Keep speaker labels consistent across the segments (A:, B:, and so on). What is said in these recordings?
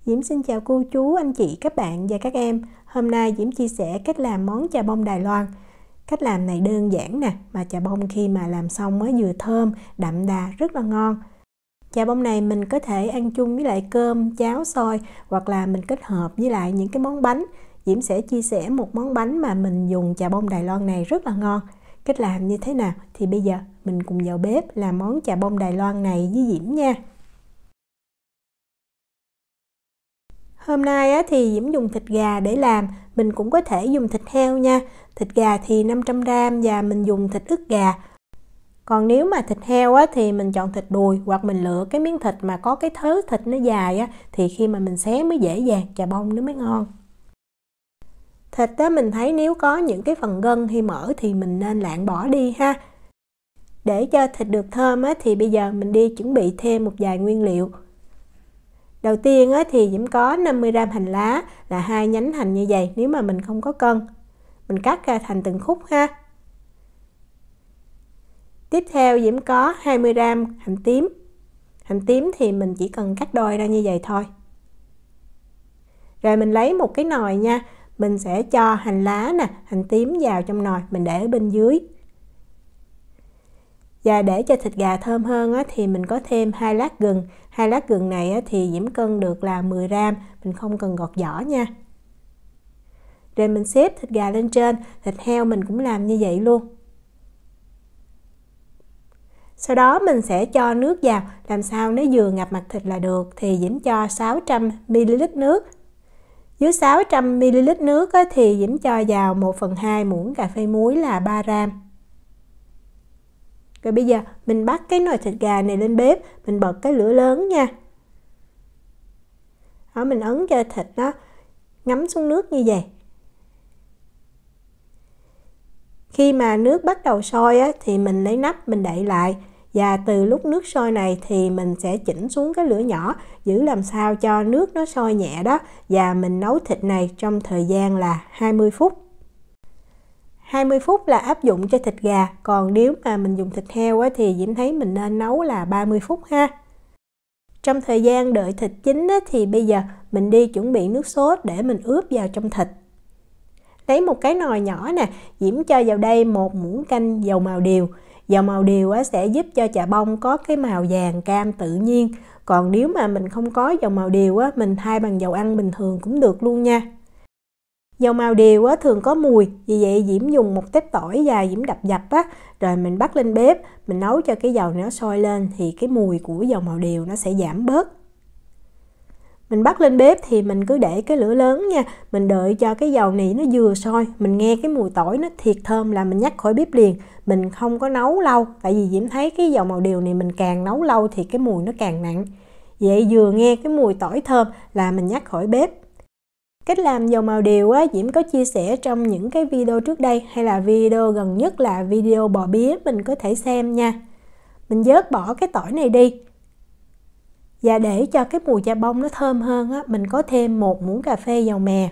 A: Diễm xin chào cô chú, anh chị, các bạn và các em. Hôm nay Diễm chia sẻ cách làm món chà bông Đài Loan. Cách làm này đơn giản nè, mà chà bông khi mà làm xong mới vừa thơm, đậm đà, rất là ngon. Chà bông này mình có thể ăn chung với lại cơm, cháo, xôi hoặc là mình kết hợp với lại những cái món bánh. Diễm sẽ chia sẻ một món bánh mà mình dùng chà bông Đài Loan này rất là ngon. Cách làm như thế nào thì bây giờ mình cùng vào bếp làm món chà bông Đài Loan này với Diễm nha. Hôm nay thì Diễm dùng thịt gà để làm, mình cũng có thể dùng thịt heo nha. Thịt gà thì 500g và mình dùng thịt ức gà. Còn nếu mà thịt heo thì mình chọn thịt đùi hoặc mình lựa cái miếng thịt mà có cái thớ thịt nó dài thì khi mà mình xé mới dễ dàng, chà bông nó mới ngon. Thịt mình thấy nếu có những cái phần gân hay mỡ thì mình nên lạng bỏ đi ha. Để cho thịt được thơm thì bây giờ mình đi chuẩn bị thêm một vài nguyên liệu. Đầu tiên thì Diễm có 50g hành lá là 2 nhánh hành như vậy, nếu mà mình không có cân. Mình cắt ra thành từng khúc ha. Tiếp theo Diễm có 20g hành tím. Hành tím thì mình chỉ cần cắt đôi ra như vậy thôi. Rồi mình lấy một cái nồi nha. Mình sẽ cho hành lá nè, hành tím vào trong nồi, mình để ở bên dưới. Và để cho thịt gà thơm hơn thì mình có thêm 2 lát gừng. 2 lát gừng này thì Diễm cân được là 10g, mình không cần gọt vỏ nha. Rồi mình xếp thịt gà lên trên, thịt heo mình cũng làm như vậy luôn. Sau đó mình sẽ cho nước vào, làm sao nó vừa ngập mặt thịt là được, thì Diễm cho 600ml nước. Dưới 600ml nước thì Diễm cho vào 1/2 muỗng cà phê muối là 3g. Rồi bây giờ mình bắt cái nồi thịt gà này lên bếp, mình bật cái lửa lớn nha. Đó, mình ấn cho thịt nó ngấm xuống nước như vậy. Khi mà nước bắt đầu sôi thì mình lấy nắp mình đậy lại. Và từ lúc nước sôi này thì mình sẽ chỉnh xuống cái lửa nhỏ, giữ làm sao cho nước nó sôi nhẹ đó. Và mình nấu thịt này trong thời gian là 20 phút. 20 phút là áp dụng cho thịt gà, còn nếu mà mình dùng thịt heo thì Diễm thấy mình nên nấu là 30 phút ha. Trong thời gian đợi thịt chín thì bây giờ mình đi chuẩn bị nước sốt để mình ướp vào trong thịt. Lấy một cái nồi nhỏ nè, Diễm cho vào đây 1 muỗng canh dầu màu điều. Dầu màu điều sẽ giúp cho chà bông có cái màu vàng cam tự nhiên. Còn nếu mà mình không có dầu màu điều mình thay bằng dầu ăn bình thường cũng được luôn nha. Dầu màu điều thường có mùi, vì vậy Diễm dùng một tép tỏi và Diễm đập dập rồi mình bắt lên bếp, mình nấu cho cái dầu nó sôi lên thì cái mùi của dầu màu điều nó sẽ giảm bớt. Mình bắt lên bếp thì mình cứ để cái lửa lớn nha, mình đợi cho cái dầu này nó vừa sôi, mình nghe cái mùi tỏi nó thiệt thơm là mình nhắc khỏi bếp liền, mình không có nấu lâu, tại vì Diễm thấy cái dầu màu điều này mình càng nấu lâu thì cái mùi nó càng nặng. Vậy vừa nghe cái mùi tỏi thơm là mình nhắc khỏi bếp. Cách làm dầu màu điều Diễm có chia sẻ trong những cái video trước đây, hay là video gần nhất là video bò bía, mình có thể xem nha. Mình vớt bỏ cái tỏi này đi. Và để cho cái mùi chà bông nó thơm hơn mình có thêm 1 muỗng cà phê dầu mè.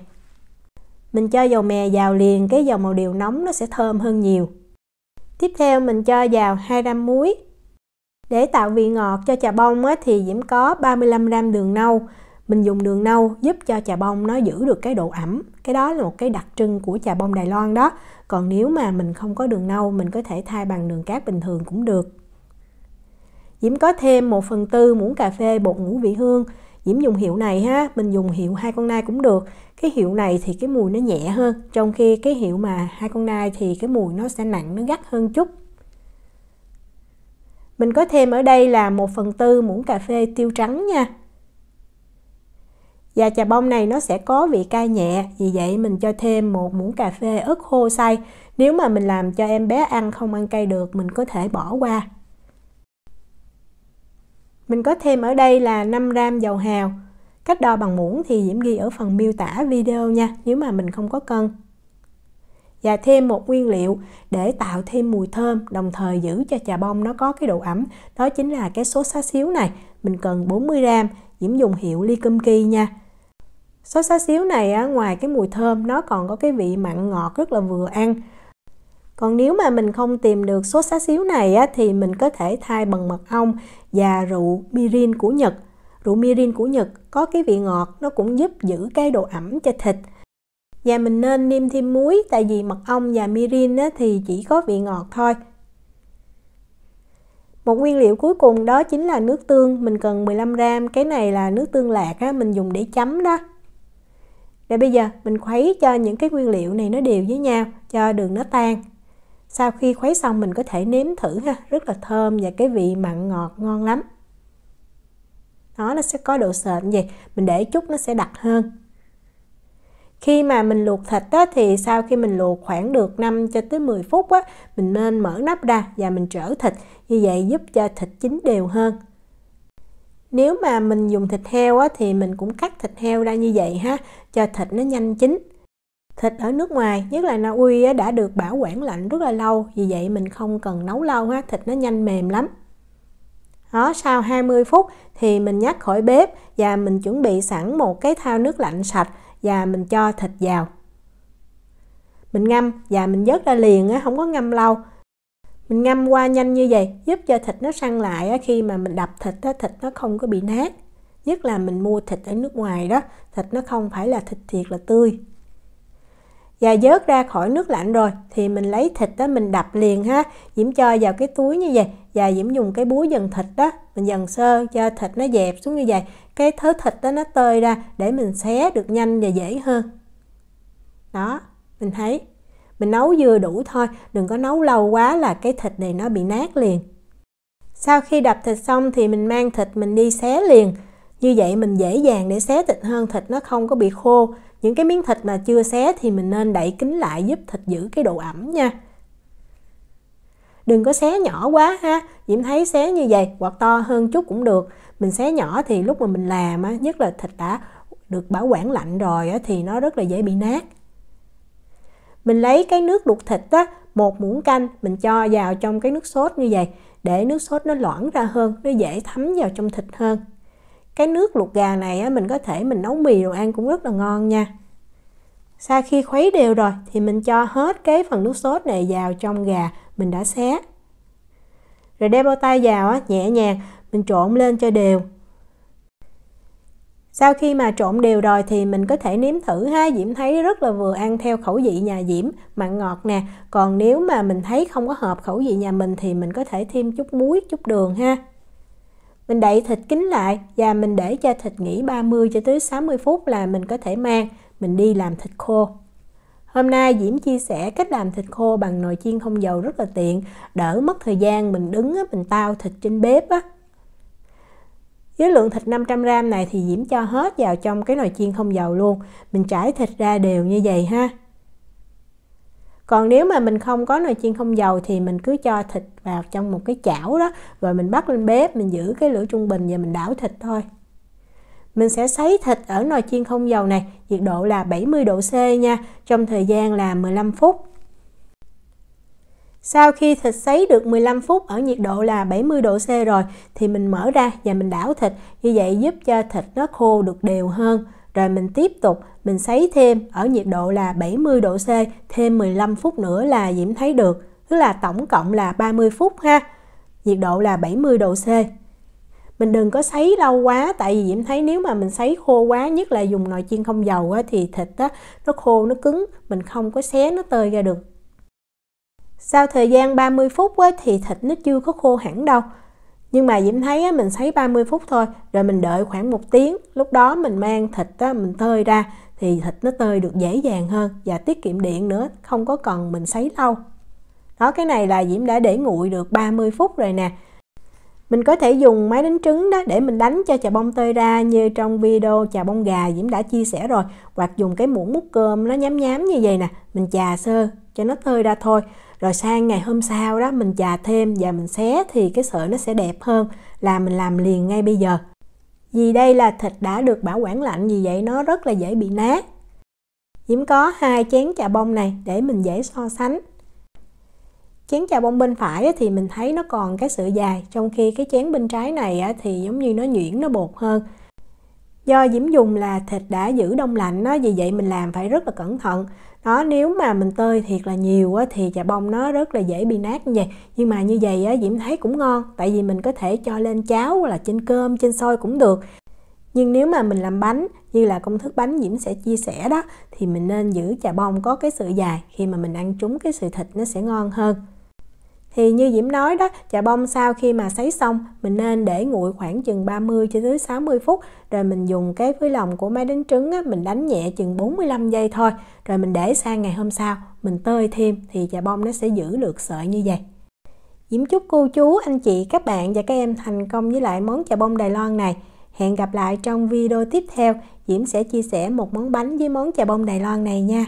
A: Mình cho dầu mè vào liền cái dầu màu điều nóng nó sẽ thơm hơn nhiều. Tiếp theo mình cho vào 2g muối. Để tạo vị ngọt cho chà bông thì Diễm có 35g đường nâu. Mình dùng đường nâu giúp cho chà bông nó giữ được cái độ ẩm. Cái đó là một cái đặc trưng của chà bông Đài Loan đó. Còn nếu mà mình không có đường nâu, mình có thể thay bằng đường cát bình thường cũng được. Diễm có thêm 1/4 muỗng cà phê bột ngũ vị hương. Diễm dùng hiệu này ha, mình dùng hiệu 2 con nai cũng được. Cái hiệu này thì cái mùi nó nhẹ hơn, trong khi cái hiệu mà 2 con nai thì cái mùi nó sẽ nặng, nó gắt hơn chút. Mình có thêm ở đây là 1/4 muỗng cà phê tiêu trắng nha. Và chà bông này nó sẽ có vị cay nhẹ, vì vậy mình cho thêm 1 muỗng cà phê ớt khô xay. Nếu mà mình làm cho em bé ăn không ăn cay được, mình có thể bỏ qua. Mình có thêm ở đây là 5g dầu hào. Cách đo bằng muỗng thì Diễm ghi ở phần miêu tả video nha, nếu mà mình không có cân. Và thêm một nguyên liệu để tạo thêm mùi thơm, đồng thời giữ cho chà bông nó có cái độ ẩm. Đó chính là cái sốt xá xíu này, mình cần 40g, Diễm dùng hiệu Ly Kum Ki nha. Sốt xá xíu này ngoài cái mùi thơm, nó còn có cái vị mặn ngọt rất là vừa ăn. Còn nếu mà mình không tìm được sốt xá xíu này thì mình có thể thay bằng mật ong và rượu mirin của Nhật. rượu mirin của Nhật có cái vị ngọt, nó cũng giúp giữ cái độ ẩm cho thịt. Và mình nên nêm thêm muối, tại vì mật ong và mirin thì chỉ có vị ngọt thôi. Một nguyên liệu cuối cùng đó chính là nước tương, mình cần 15g, cái này là nước tương lạc mình dùng để chấm đó. Rồi bây giờ mình khuấy cho những cái nguyên liệu này nó đều với nhau, cho đường nó tan. Sau khi khuấy xong mình có thể nếm thử ha, rất là thơm và cái vị mặn ngọt ngon lắm. Nó sẽ có độ sệt như vậy, mình để chút nó sẽ đặc hơn. Khi mà mình luộc thịt thì sau khi mình luộc khoảng được 5 cho tới 10 phút mình nên mở nắp ra và mình trở thịt, như vậy giúp cho thịt chín đều hơn. Nếu mà mình dùng thịt heo thì mình cũng cắt thịt heo ra như vậy ha, cho thịt nó nhanh chín. Thịt ở nước ngoài, nhất là Na Uy đã được bảo quản lạnh rất là lâu, vì vậy mình không cần nấu lâu thịt nó nhanh mềm lắm. Đó, sau 20 phút thì mình nhắc khỏi bếp và mình chuẩn bị sẵn một cái thau nước lạnh sạch và mình cho thịt vào. Mình ngâm và mình vớt ra liền không có ngâm lâu. Mình ngâm qua nhanh như vậy giúp cho thịt nó săn lại, khi mà mình đập thịt thịt nó không có bị nát. Nhất là mình mua thịt ở nước ngoài đó, thịt nó không phải là thịt thiệt là tươi. Và vớt ra khỏi nước lạnh rồi thì mình lấy thịt mình đập liền ha, Diễm cho vào cái túi như vậy và Diễm dùng cái búa dần thịt đó, mình dần sơ cho thịt nó dẹp xuống như vậy, cái thớ thịt nó tơi ra để mình xé được nhanh và dễ hơn. Đó, mình thấy mình nấu vừa đủ thôi, đừng có nấu lâu quá là cái thịt này nó bị nát liền. Sau khi đập thịt xong thì mình mang thịt mình đi xé liền, như vậy mình dễ dàng để xé thịt hơn, thịt nó không có bị khô. Những cái miếng thịt mà chưa xé thì mình nên đậy kín lại giúp thịt giữ cái độ ẩm nha. Đừng có xé nhỏ quá ha, Diễm thấy xé như vậy hoặc to hơn chút cũng được. Mình xé nhỏ thì lúc mà mình làm nhất là thịt đã được bảo quản lạnh rồi thì nó rất là dễ bị nát. Mình lấy cái nước luộc thịt 1 muỗng canh, mình cho vào trong cái nước sốt như vậy để nước sốt nó loãng ra hơn, nó dễ thấm vào trong thịt hơn. Cái nước luộc gà này mình có thể mình nấu mì đồ ăn cũng rất là ngon nha. Sau khi khuấy đều rồi thì mình cho hết cái phần nước sốt này vào trong gà mình đã xé. Rồi đeo bao tay vào nhẹ nhàng mình trộn lên cho đều. Sau khi mà trộn đều rồi thì mình có thể nếm thử ha, Diễm thấy rất là vừa ăn theo khẩu vị nhà Diễm, mặn ngọt nè. Còn nếu mà mình thấy không có hợp khẩu vị nhà mình thì mình có thể thêm chút muối, chút đường ha. Mình đậy thịt kín lại và mình để cho thịt nghỉ 30 cho tới 60 phút là mình có thể mang mình đi làm thịt khô. Hôm nay Diễm chia sẻ cách làm thịt khô bằng nồi chiên không dầu rất là tiện, đỡ mất thời gian mình đứng mình tao thịt trên bếp Với lượng thịt 500g này thì Diễm cho hết vào trong cái nồi chiên không dầu luôn. Mình trải thịt ra đều như vậy ha. Còn nếu mà mình không có nồi chiên không dầu thì mình cứ cho thịt vào trong một cái chảo đó, rồi mình bắt lên bếp, mình giữ cái lửa trung bình và mình đảo thịt thôi. Mình sẽ sấy thịt ở nồi chiên không dầu này, nhiệt độ là 70 độ C nha, trong thời gian là 15 phút. Sau khi thịt sấy được 15 phút ở nhiệt độ là 70 độ C rồi thì mình mở ra và mình đảo thịt, như vậy giúp cho thịt nó khô được đều hơn. Rồi mình tiếp tục mình sấy thêm ở nhiệt độ là 70 độ C thêm 15 phút nữa là Diễm thấy được, tức là tổng cộng là 30 phút ha. Nhiệt độ là 70 độ C. Mình đừng có sấy lâu quá, tại vì Diễm thấy nếu mà mình sấy khô quá, nhất là dùng nồi chiên không dầu thì thịt nó khô, nó cứng, mình không có xé nó tơi ra được. Sau thời gian 30 phút thì thịt nó chưa có khô hẳn đâu. Nhưng mà Diễm thấy mình sấy 30 phút thôi, rồi mình đợi khoảng 1 tiếng. Lúc đó mình mang thịt mình tơi ra thì thịt nó tơi được dễ dàng hơn và tiết kiệm điện nữa, không có cần mình sấy lâu. Đó, cái này là Diễm đã để nguội được 30 phút rồi nè. Mình có thể dùng máy đánh trứng đó để mình đánh cho chà bông tơi ra như trong video chà bông gà Diễm đã chia sẻ rồi. Hoặc dùng cái muỗng múc cơm nó nhám nhám như vậy nè, mình chà sơ cho nó tơi ra thôi. Rồi sang ngày hôm sau đó mình chà thêm và mình xé thì cái sợi nó sẽ đẹp hơn là mình làm liền ngay bây giờ. Vì đây là thịt đã được bảo quản lạnh, vì vậy nó rất là dễ bị nát. Diễm có 2 chén chà bông này để mình dễ so sánh. Chén chà bông bên phải thì mình thấy nó còn cái sợi dài, trong khi cái chén bên trái này thì giống như nó nhuyễn, nó bột hơn. Do Diễm dùng là thịt đã giữ đông lạnh vì vậy mình làm phải rất là cẩn thận. Đó, nếu mà mình tơi thiệt là nhiều thì chà bông nó rất là dễ bị nát như vậy. Nhưng mà như vậy Diễm thấy cũng ngon, tại vì mình có thể cho lên cháo hoặc là trên cơm, trên xôi cũng được. Nhưng nếu mà mình làm bánh như là công thức bánh Diễm sẽ chia sẻ đó, thì mình nên giữ chà bông có cái sợi dài, khi mà mình ăn trúng cái sợi thịt nó sẽ ngon hơn. Thì như Diễm nói đó, chà bông sau khi mà sấy xong mình nên để nguội khoảng chừng 30 cho tới 60 phút, rồi mình dùng cái với lòng của máy đánh trứng á, mình đánh nhẹ chừng 45 giây thôi, rồi mình để sang ngày hôm sau mình tơi thêm thì chà bông nó sẽ giữ được sợi như vậy. Diễm chúc cô chú, anh chị, các bạn và các em thành công với lại món chà bông Đài Loan này. Hẹn gặp lại trong video tiếp theo, Diễm sẽ chia sẻ một món bánh với món chà bông Đài Loan này nha.